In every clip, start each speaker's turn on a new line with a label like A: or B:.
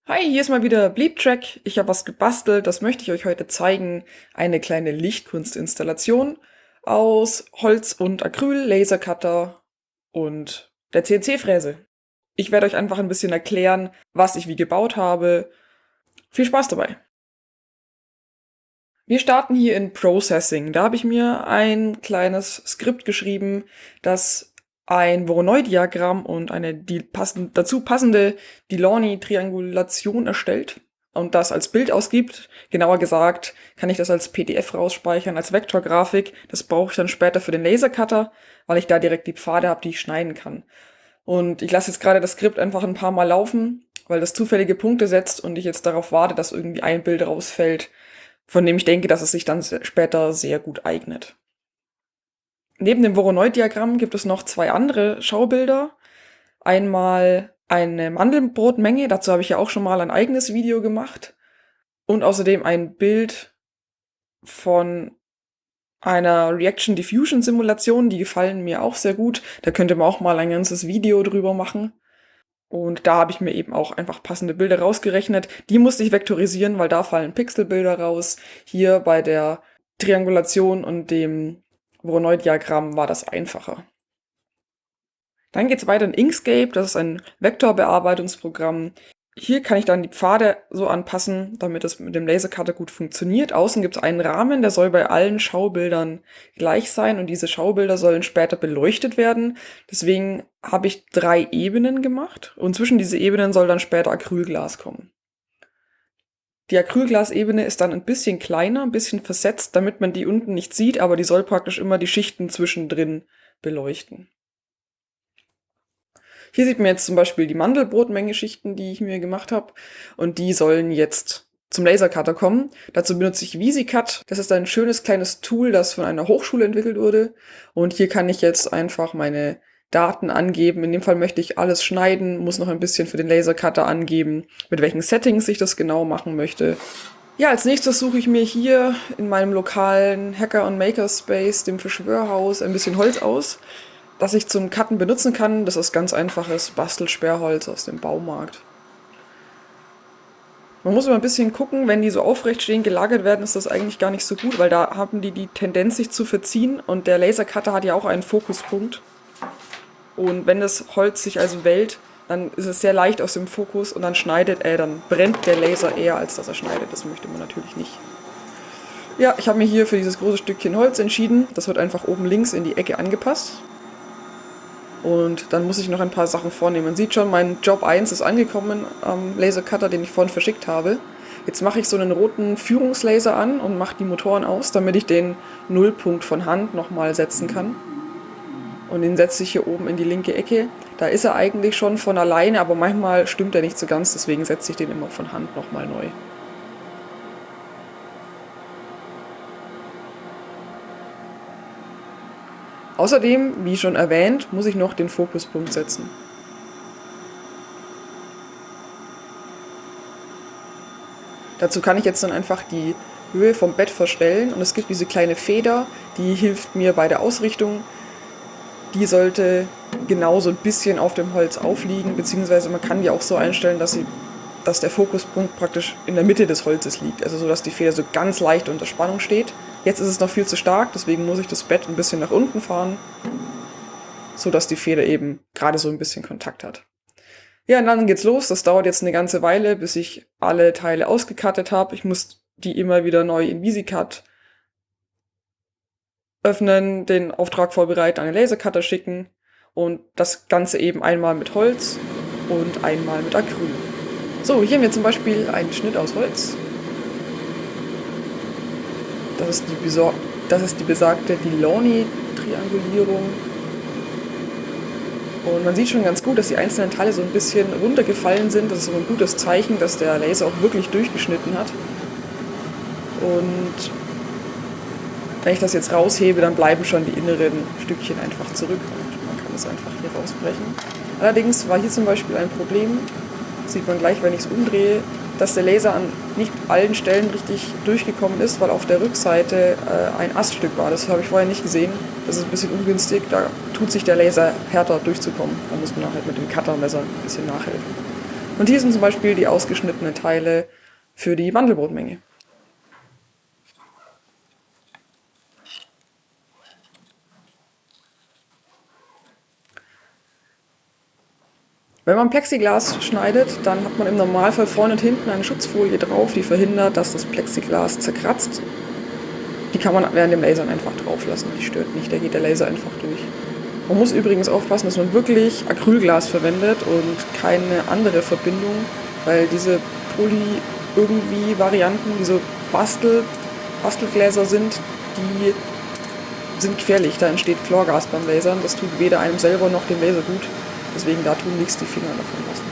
A: Hi, hier ist mal wieder Bleeptrack. Ich habe was gebastelt, das möchte ich euch heute zeigen. Eine kleine Lichtkunstinstallation aus Holz und Acryl, Lasercutter und der CNC-Fräse. Ich werde euch einfach ein bisschen erklären, was ich wie gebaut habe. Viel Spaß dabei! Wir starten hier in Processing. Da habe ich mir ein kleines Skript geschrieben, das ein Voronoi-Diagramm und eine dazu passende Delaunay-Triangulation erstellt und das als Bild ausgibt. Genauer gesagt kann ich das als PDF rausspeichern, als Vektorgrafik. Das brauche ich dann später für den Lasercutter, weil ich da direkt die Pfade habe, die ich schneiden kann. Und ich lasse jetzt gerade das Skript einfach ein paar Mal laufen, weil das zufällige Punkte setzt und ich jetzt darauf warte, dass irgendwie ein Bild rausfällt, von dem ich denke, dass es sich dann später sehr gut eignet. Neben dem Voronoi-Diagramm gibt es noch zwei andere Schaubilder. Einmal eine Mandelbrotmenge, dazu habe ich ja auch schon mal ein eigenes Video gemacht. Und außerdem ein Bild von einer Reaction-Diffusion-Simulation, die gefallen mir auch sehr gut. Da könnte man auch mal ein ganzes Video drüber machen. Und da habe ich mir eben auch einfach passende Bilder rausgerechnet. Die musste ich vektorisieren, weil da fallen Pixelbilder raus. Hier bei der Triangulation und dem Voronoi-Diagramm war das einfacher. Dann geht's weiter in Inkscape. Das ist ein Vektorbearbeitungsprogramm. Hier kann ich dann die Pfade so anpassen, damit es mit dem Lasercutter gut funktioniert. Außen gibt es einen Rahmen, der soll bei allen Schaubildern gleich sein und diese Schaubilder sollen später beleuchtet werden. Deswegen habe ich 3 Ebenen gemacht und zwischen diese Ebenen soll dann später Acrylglas kommen. Die Acrylglasebene ist dann ein bisschen kleiner, ein bisschen versetzt, damit man die unten nicht sieht, aber die soll praktisch immer die Schichten zwischendrin beleuchten. Hier sieht man jetzt zum Beispiel die Mandelbrotmenge-Schichten, die ich mir gemacht habe. Und die sollen jetzt zum Lasercutter kommen. Dazu benutze ich VisiCut. Das ist ein schönes kleines Tool, das von einer Hochschule entwickelt wurde. Und hier kann ich jetzt einfach meine Daten angeben. In dem Fall möchte ich alles schneiden, muss noch ein bisschen für den Lasercutter angeben, mit welchen Settings ich das genau machen möchte. Ja, als nächstes suche ich mir hier in meinem lokalen Hacker- und Makerspace, dem Verschwörhaus, ein bisschen Holz aus, das ich zum Cutten benutzen kann. Das ist ganz einfaches Bastelsperrholz aus dem Baumarkt. Man muss immer ein bisschen gucken, wenn die so aufrecht stehen, gelagert werden, ist das eigentlich gar nicht so gut, weil da haben die Tendenz, sich zu verziehen. Und der Lasercutter hat ja auch einen Fokuspunkt. Und wenn das Holz sich also wellt, dann ist es sehr leicht aus dem Fokus und dann dann brennt der Laser eher, als dass er schneidet. Das möchte man natürlich nicht. Ja, ich habe mir hier für dieses große Stückchen Holz entschieden. Das wird einfach oben links in die Ecke angepasst. Und dann muss ich noch ein paar Sachen vornehmen. Man sieht schon, mein Job 1 ist angekommen am Lasercutter, den ich vorhin verschickt habe. Jetzt mache ich so einen roten Führungslaser an und mache die Motoren aus, damit ich den Nullpunkt von Hand nochmal setzen kann. Und den setze ich hier oben in die linke Ecke. Da ist er eigentlich schon von alleine, aber manchmal stimmt er nicht so ganz, deswegen setze ich den immer von Hand nochmal neu. Außerdem, wie schon erwähnt, muss ich noch den Fokuspunkt setzen. Dazu kann ich jetzt dann einfach die Höhe vom Bett verstellen und es gibt diese kleine Feder, die hilft mir bei der Ausrichtung. Die sollte genauso ein bisschen auf dem Holz aufliegen, beziehungsweise man kann die auch so einstellen, dass der Fokuspunkt praktisch in der Mitte des Holzes liegt, also so, dass die Feder so ganz leicht unter Spannung steht. Jetzt ist es noch viel zu stark, deswegen muss ich das Bett ein bisschen nach unten fahren, so dass die Feder eben gerade so ein bisschen Kontakt hat. Ja, und dann geht's los. Das dauert jetzt eine ganze Weile, bis ich alle Teile ausgekattet habe. Ich muss die immer wieder neu in VisiCut öffnen, den Auftrag vorbereiten, an den Lasercutter schicken und das Ganze eben einmal mit Holz und einmal mit Acryl. So, hier haben wir zum Beispiel einen Schnitt aus Holz. Das ist die besagte Delaunay-Triangulierung. Und man sieht schon ganz gut, dass die einzelnen Teile so ein bisschen runtergefallen sind. Das ist so ein gutes Zeichen, dass der Laser auch wirklich durchgeschnitten hat. Und wenn ich das jetzt raushebe, dann bleiben schon die inneren Stückchen einfach zurück und man kann das einfach hier rausbrechen. Allerdings war hier zum Beispiel ein Problem, sieht man gleich, wenn ich es umdrehe, dass der Laser an nicht allen Stellen richtig durchgekommen ist, weil auf der Rückseite ein Aststück war. Das habe ich vorher nicht gesehen. Das ist ein bisschen ungünstig, da tut sich der Laser härter durchzukommen. Da muss man halt mit dem Cuttermesser ein bisschen nachhelfen. Und hier sind zum Beispiel die ausgeschnittenen Teile für die Mandelbrotmenge. Wenn man Plexiglas schneidet, dann hat man im Normalfall vorne und hinten eine Schutzfolie drauf, die verhindert, dass das Plexiglas zerkratzt. Die kann man während dem Lasern einfach drauf lassen, die stört nicht, da geht der Laser einfach durch. Man muss übrigens aufpassen, dass man wirklich Acrylglas verwendet und keine andere Verbindung, weil diese Poly-irgendwie-Varianten, die so Bastelgläser sind, die sind gefährlich. Da entsteht Chlorgas beim Lasern. Das tut weder einem selber noch dem Laser gut. Deswegen da tun nichts die Finger davon lassen.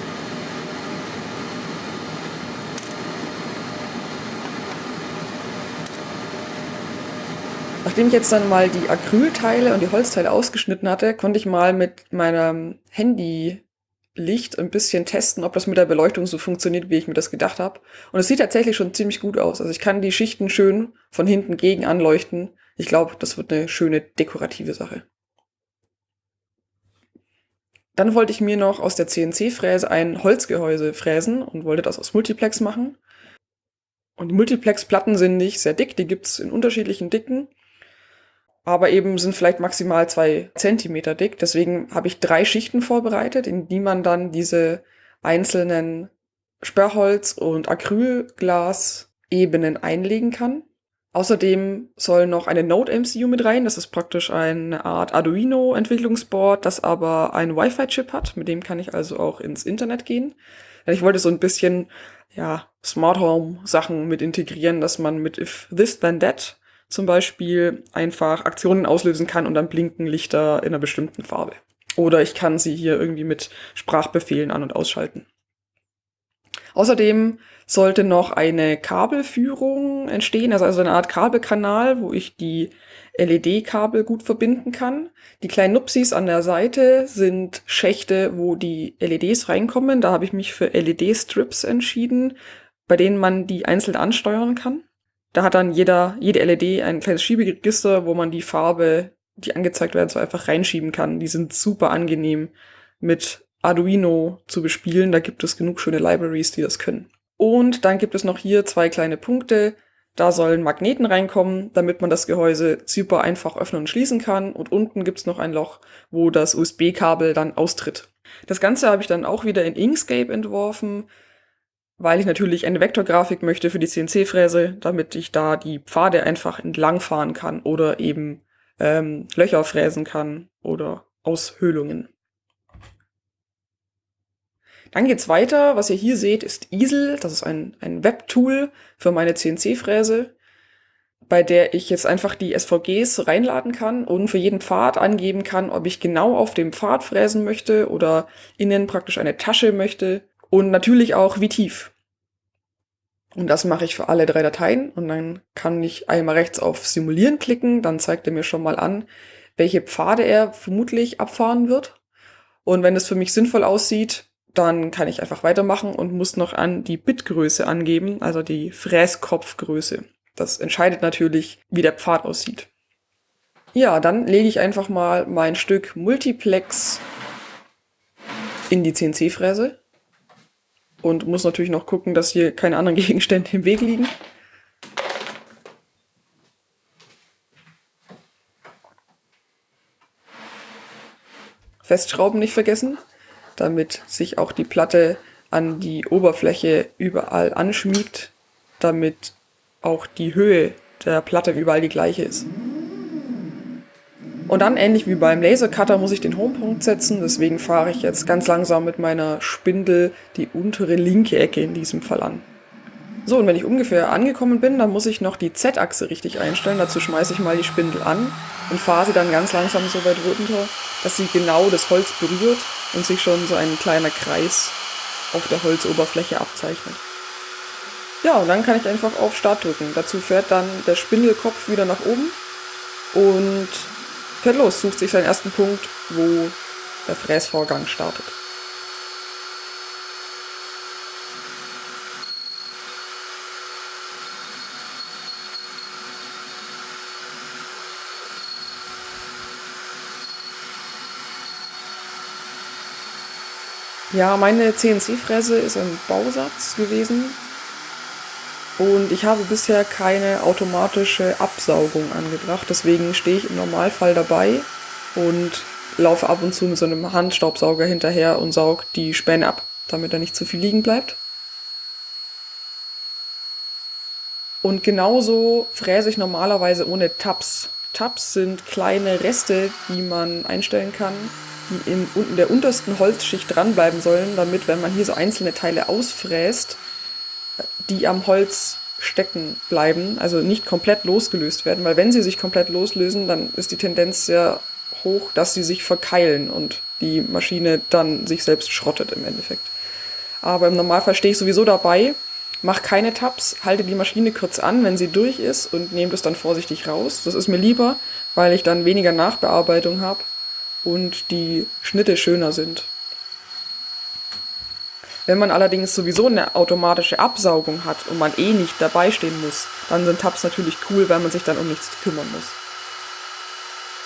A: Nachdem ich jetzt dann mal die Acrylteile und die Holzteile ausgeschnitten hatte, konnte ich mal mit meinem Handylicht ein bisschen testen, ob das mit der Beleuchtung so funktioniert, wie ich mir das gedacht habe. Und es sieht tatsächlich schon ziemlich gut aus. Also ich kann die Schichten schön von hinten gegen anleuchten. Ich glaube, das wird eine schöne dekorative Sache. Dann wollte ich mir noch aus der CNC-Fräse ein Holzgehäuse fräsen und wollte das aus Multiplex machen. Und die Multiplex-Platten sind nicht sehr dick, die gibt's in unterschiedlichen Dicken, aber eben sind vielleicht maximal 2 Zentimeter dick. Deswegen habe ich 3 Schichten vorbereitet, in die man dann diese einzelnen Sperrholz- und Acrylglas-Ebenen einlegen kann. Außerdem soll noch eine Node-MCU mit rein. Das ist praktisch eine Art Arduino-Entwicklungsboard, das aber einen Wi-Fi-Chip hat. Mit dem kann ich also auch ins Internet gehen. Ich wollte so ein bisschen, ja, Smart Home-Sachen mit integrieren, dass man mit If This Then That zum Beispiel einfach Aktionen auslösen kann und dann blinken Lichter in einer bestimmten Farbe. Oder ich kann sie hier irgendwie mit Sprachbefehlen an- und ausschalten. Außerdem sollte noch eine Kabelführung entstehen, also eine Art Kabelkanal, wo ich die LED-Kabel gut verbinden kann. Die kleinen Nupsis an der Seite sind Schächte, wo die LEDs reinkommen. Da habe ich mich für LED-Strips entschieden, bei denen man die einzeln ansteuern kann. Da hat dann jede LED ein kleines Schieberegister, wo man die Farbe, die angezeigt werden, so einfach reinschieben kann. Die sind super angenehm mit Arduino zu bespielen. Da gibt es genug schöne Libraries, die das können. Und dann gibt es noch hier 2 kleine Punkte. Da sollen Magneten reinkommen, damit man das Gehäuse super einfach öffnen und schließen kann. Und unten gibt es noch ein Loch, wo das USB-Kabel dann austritt. Das Ganze habe ich dann auch wieder in Inkscape entworfen, weil ich natürlich eine Vektorgrafik möchte für die CNC-Fräse, damit ich da die Pfade einfach entlangfahren kann oder eben Löcher fräsen kann oder Aushöhlungen. Dann geht's weiter. Was ihr hier seht, ist Easel. Das ist ein Webtool für meine CNC-Fräse, bei der ich jetzt einfach die SVGs reinladen kann und für jeden Pfad angeben kann, ob ich genau auf dem Pfad fräsen möchte oder innen praktisch eine Tasche möchte und natürlich auch wie tief. Und das mache ich für alle 3 Dateien und dann kann ich einmal rechts auf Simulieren klicken, dann zeigt er mir schon mal an, welche Pfade er vermutlich abfahren wird. Und wenn es für mich sinnvoll aussieht, dann kann ich einfach weitermachen und muss noch an die Bitgröße angeben, also die Fräskopfgröße. Das entscheidet natürlich, wie der Pfad aussieht. Ja, dann lege ich einfach mal mein Stück Multiplex in die CNC-Fräse und muss natürlich noch gucken, dass hier keine anderen Gegenstände im Weg liegen. Festschrauben nicht vergessen, damit sich auch die Platte an die Oberfläche überall anschmiegt, damit auch die Höhe der Platte überall die gleiche ist. Und dann, ähnlich wie beim Lasercutter, muss ich den Homepunkt setzen, deswegen fahre ich jetzt ganz langsam mit meiner Spindel die untere linke Ecke in diesem Fall an. So, und wenn ich ungefähr angekommen bin, dann muss ich noch die Z-Achse richtig einstellen. Dazu schmeiße ich mal die Spindel an und fahre sie dann ganz langsam so weit runter, dass sie genau das Holz berührt und sich schon so ein kleiner Kreis auf der Holzoberfläche abzeichnet. Ja, und dann kann ich einfach auf Start drücken. Dazu fährt dann der Spindelkopf wieder nach oben und fährt los, sucht sich seinen ersten Punkt, wo der Fräsvorgang startet. Ja, meine CNC-Fräse ist ein Bausatz gewesen und ich habe bisher keine automatische Absaugung angebracht. Deswegen stehe ich im Normalfall dabei und laufe ab und zu mit so einem Handstaubsauger hinterher und saug die Späne ab, damit da nicht zu viel liegen bleibt. Und genauso fräse ich normalerweise ohne Tabs. Tabs sind kleine Reste, die man einstellen kann, die in der untersten Holzschicht dranbleiben sollen, damit, wenn man hier so einzelne Teile ausfräst, die am Holz stecken bleiben, also nicht komplett losgelöst werden, weil wenn sie sich komplett loslösen, dann ist die Tendenz sehr hoch, dass sie sich verkeilen und die Maschine dann sich selbst schrottet im Endeffekt. Aber im Normalfall stehe ich sowieso dabei, mache keine Tabs, halte die Maschine kurz an, wenn sie durch ist und nehme das dann vorsichtig raus. Das ist mir lieber, weil ich dann weniger Nachbearbeitung habe und die Schnitte schöner sind. Wenn man allerdings sowieso eine automatische Absaugung hat und man eh nicht dabei stehen muss, dann sind Tabs natürlich cool, weil man sich dann um nichts kümmern muss.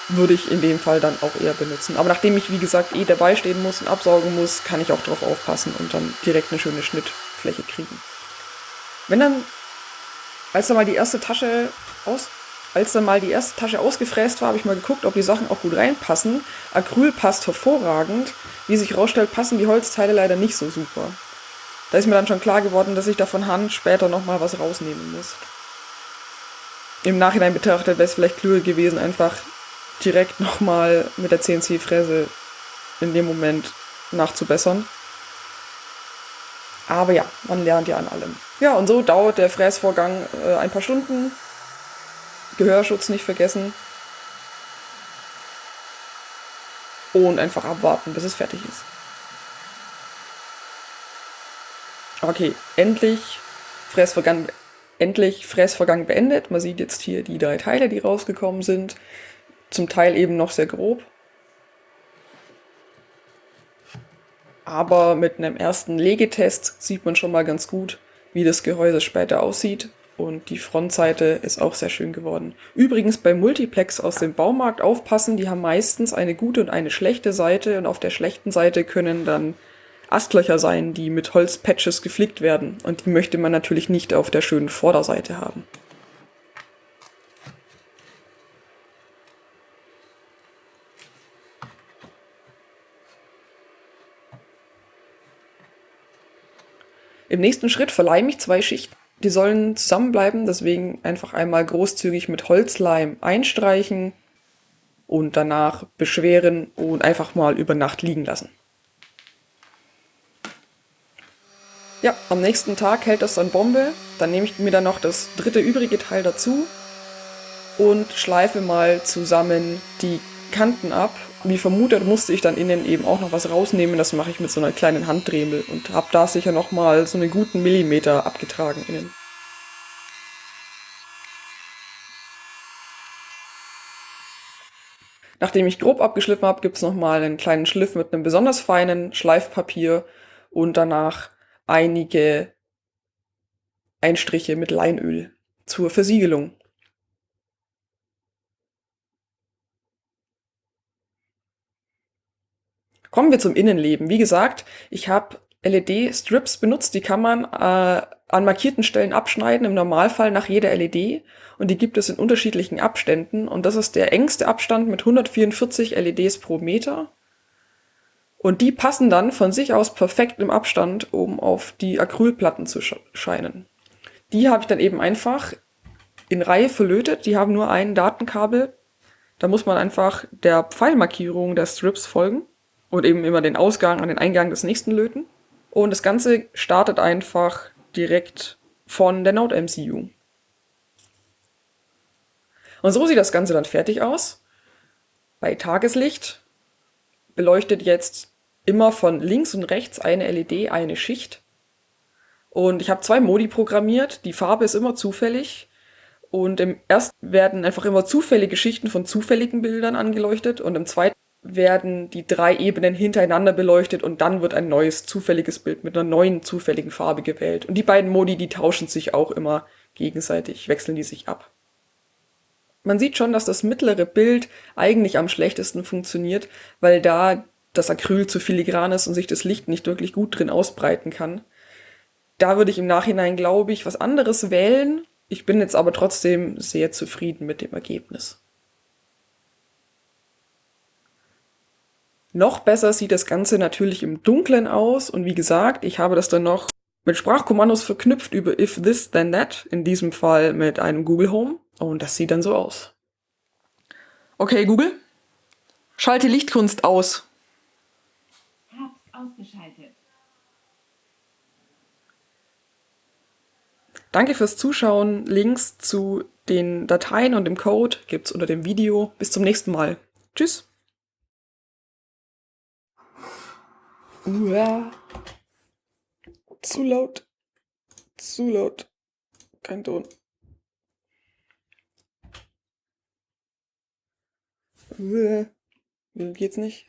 A: Würde ich in dem Fall dann auch eher benutzen. Aber nachdem ich, wie gesagt, eh dabei stehen muss und absaugen muss, kann ich auch drauf aufpassen und dann direkt eine schöne Schnittfläche kriegen. Wenn dann, als dann mal die erste Tasche ausgefräst war, habe ich mal geguckt, ob die Sachen auch gut reinpassen. Acryl passt hervorragend. Wie sich herausstellt, passen die Holzteile leider nicht so super. Da ist mir dann schon klar geworden, dass ich da von Hand später nochmal was rausnehmen muss. Im Nachhinein betrachtet wäre es vielleicht klüger gewesen, einfach direkt nochmal mit der CNC-Fräse in dem Moment nachzubessern. Aber ja, man lernt ja an allem. Ja, und so dauert der Fräsvorgang ein paar Stunden. Gehörschutz nicht vergessen. Und einfach abwarten, bis es fertig ist. Okay, endlich Fräsvorgang beendet. Man sieht jetzt hier die 3 Teile, die rausgekommen sind. Zum Teil eben noch sehr grob. Aber mit einem ersten Legetest sieht man schon mal ganz gut, wie das Gehäuse später aussieht. Und die Frontseite ist auch sehr schön geworden. Übrigens bei Multiplex aus dem Baumarkt aufpassen, die haben meistens eine gute und eine schlechte Seite. Und auf der schlechten Seite können dann Astlöcher sein, die mit Holzpatches geflickt werden. Und die möchte man natürlich nicht auf der schönen Vorderseite haben. Im nächsten Schritt verleime ich 2 Schichten. Die sollen zusammenbleiben, deswegen einfach einmal großzügig mit Holzleim einstreichen und danach beschweren und einfach mal über Nacht liegen lassen. Ja, am nächsten Tag hält das dann Bombe. Dann nehme ich mir dann noch das 3. übrige Teil dazu und schleife mal zusammen die Kanten ab. Wie vermutet musste ich dann innen eben auch noch was rausnehmen. Das mache ich mit so einer kleinen Handdremel und habe da sicher nochmal so einen guten Millimeter abgetragen innen. Nachdem ich grob abgeschliffen habe, gibt es nochmal einen kleinen Schliff mit einem besonders feinen Schleifpapier und danach einige Einstriche mit Leinöl zur Versiegelung. Kommen wir zum Innenleben. Wie gesagt, ich habe LED-Strips benutzt, die kann man an markierten Stellen abschneiden, im Normalfall nach jeder LED. Und die gibt es in unterschiedlichen Abständen. Und das ist der engste Abstand mit 144 LEDs pro Meter. Und die passen dann von sich aus perfekt im Abstand, um auf die Acrylplatten zu scheinen. Die habe ich dann eben einfach in Reihe verlötet. Die haben nur ein Datenkabel. Da muss man einfach der Pfeilmarkierung der Strips folgen. Und eben immer den Ausgang an den Eingang des nächsten löten. Und das Ganze startet einfach direkt von der Node MCU. Und so sieht das Ganze dann fertig aus. Bei Tageslicht beleuchtet jetzt immer von links und rechts eine LED, eine Schicht. Und ich habe 2 Modi programmiert. Die Farbe ist immer zufällig. Und im ersten werden einfach immer zufällige Schichten von zufälligen Bildern angeleuchtet. Und im zweiten werden die 3 Ebenen hintereinander beleuchtet und dann wird ein neues zufälliges Bild mit einer neuen zufälligen Farbe gewählt. Und die beiden Modi, die tauschen sich auch immer gegenseitig, wechseln die sich ab. Man sieht schon, dass das mittlere Bild eigentlich am schlechtesten funktioniert, weil da das Acryl zu filigran ist und sich das Licht nicht wirklich gut drin ausbreiten kann. Da würde ich im Nachhinein, glaube ich, was anderes wählen. Ich bin jetzt aber trotzdem sehr zufrieden mit dem Ergebnis. Noch besser sieht das Ganze natürlich im Dunkeln aus und wie gesagt, ich habe das dann noch mit Sprachkommandos verknüpft über if this then that, in diesem Fall mit einem Google Home und das sieht dann so aus. Okay, Google, schalte Lichtkunst aus.
B: Hab's ausgeschaltet.
A: Danke fürs Zuschauen. Links zu den Dateien und dem Code gibt's unter dem Video. Bis zum nächsten Mal. Tschüss. Uah. Zu laut. Zu laut. Kein Ton. Uah. Geht's nicht?